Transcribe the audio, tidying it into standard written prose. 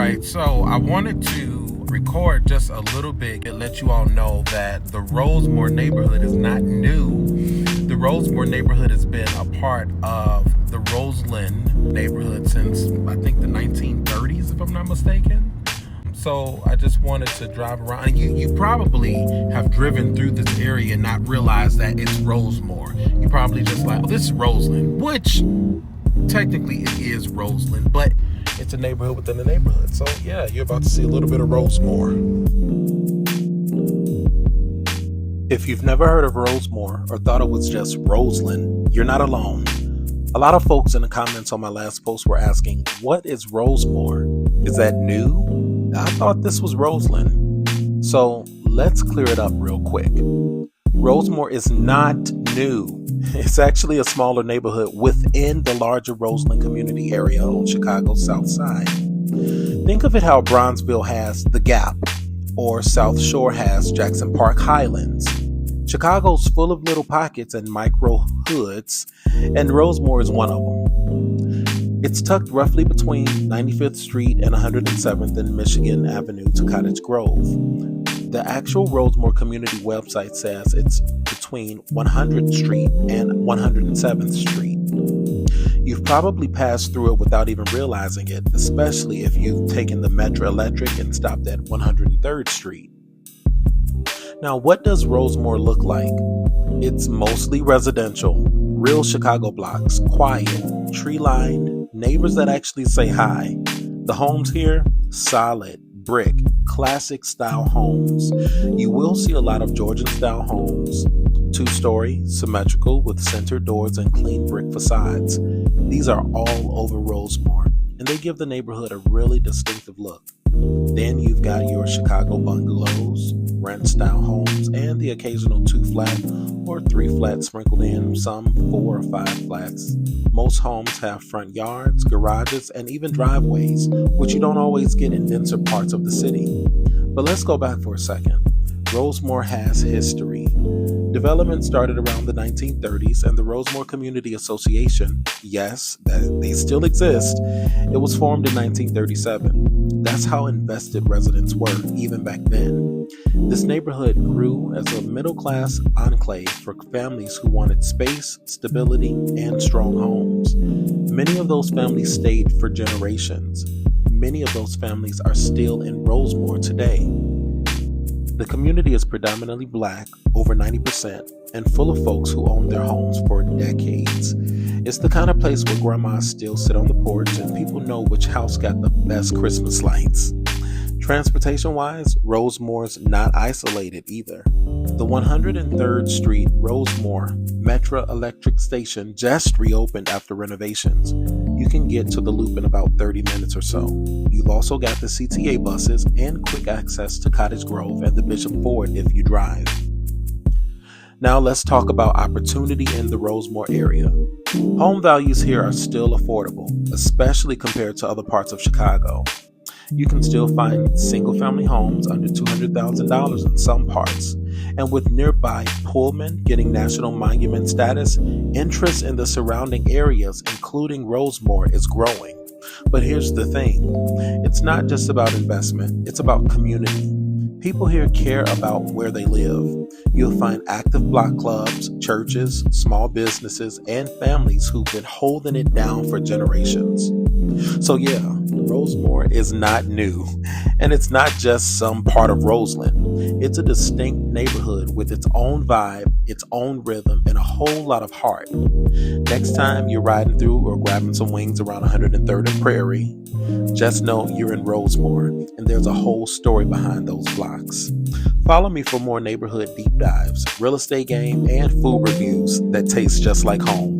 right, so I wanted to record just a little bit and let you all know that the Rosemoor neighborhood is not new. The Rosemoor neighborhood has been a part of the Roseland neighborhood since I think the 1930s, if I'm not mistaken. So I just wanted to drive around. And you probably have driven through this area and not realized that it's Rosemoor. You probably just like, oh, this is Roseland, which technically it is Roseland, but it's a neighborhood within the neighborhood. So yeah, you're about to see a little bit of Rosemoor. If you've never heard of Rosemoor or thought it was just Roseland, you're not alone. A lot of folks in the comments on my last post were asking, what is Rosemoor? Is that new? I thought this was Roseland. So let's clear it up real quick. Rosemoor is not new. It's actually a smaller neighborhood within the larger Roseland community area on Chicago's South Side. Think of it how Bronzeville has The Gap, or South Shore has Jackson Park Highlands. Chicago's full of little pockets and micro hoods, and Rosemoor is one of them. It's tucked roughly between 95th Street and 107th and Michigan Avenue to Cottage Grove. The actual Rosemoor community website says it's between 100th Street and 107th Street. You've probably passed through it without even realizing it, especially if you've taken the Metra electric and stopped at 103rd Street. Now, what does Rosemoor look like? It's mostly residential, real Chicago blocks, quiet, tree-lined, neighbors that actually say hi. The homes here, solid, brick, classic style homes. You will see a lot of Georgian style homes, two-story, symmetrical with centered doors and clean brick facades. These are all over Rosemoor, and they give the neighborhood a really distinctive look. Then you've got your Chicago bungalows, rent-style homes, and the occasional 2-flat or 3-flat sprinkled in, some 4 or 5 flats. Most homes have front yards, garages, and even driveways, which you don't always get in denser parts of the city. But let's go back for a second. Rosemoor has history. Development started around the 1930s, and the Rosemoor Community Association, yes, they still exist, it was formed in 1937. That's how invested residents were, even back then. This neighborhood grew as a middle-class enclave for families who wanted space, stability, and strong homes. Many of those families stayed for generations. Many of those families are still in Rosemoor today. The community is predominantly black, over 90%, and full of folks who own their homes for decades. It's the kind of place where grandmas still sit on the porch and people know which house got the best Christmas lights. Transportation-wise, Rosemoor's not isolated either. The 103rd Street Rosemoor Metra electric station just reopened after renovations. You can get to the loop in about 30 minutes or so. You've also got the CTA buses and quick access to Cottage Grove and the Bishop Ford if you drive. Now let's talk about opportunity in the Rosemoor area. Home values here are still affordable, especially compared to other parts of Chicago. You can still find single-family homes under $200,000 in some parts. And with nearby Pullman getting National Monument status, interest in the surrounding areas, including Rosemoor, is growing. But here's the thing. It's not just about investment, it's about community. People here care about where they live. You'll find active block clubs, churches, small businesses, and families who've been holding it down for generations. So yeah, Rosemoor is not new, and it's not just some part of Roseland. It's a distinct neighborhood with its own vibe, its own rhythm, and a whole lot of heart. Next time you're riding through or grabbing some wings around 103rd and Prairie, just know you're in Rosemoor, and there's a whole story behind those blocks. Follow me for more neighborhood deep dives, real estate game, and food reviews that taste just like home.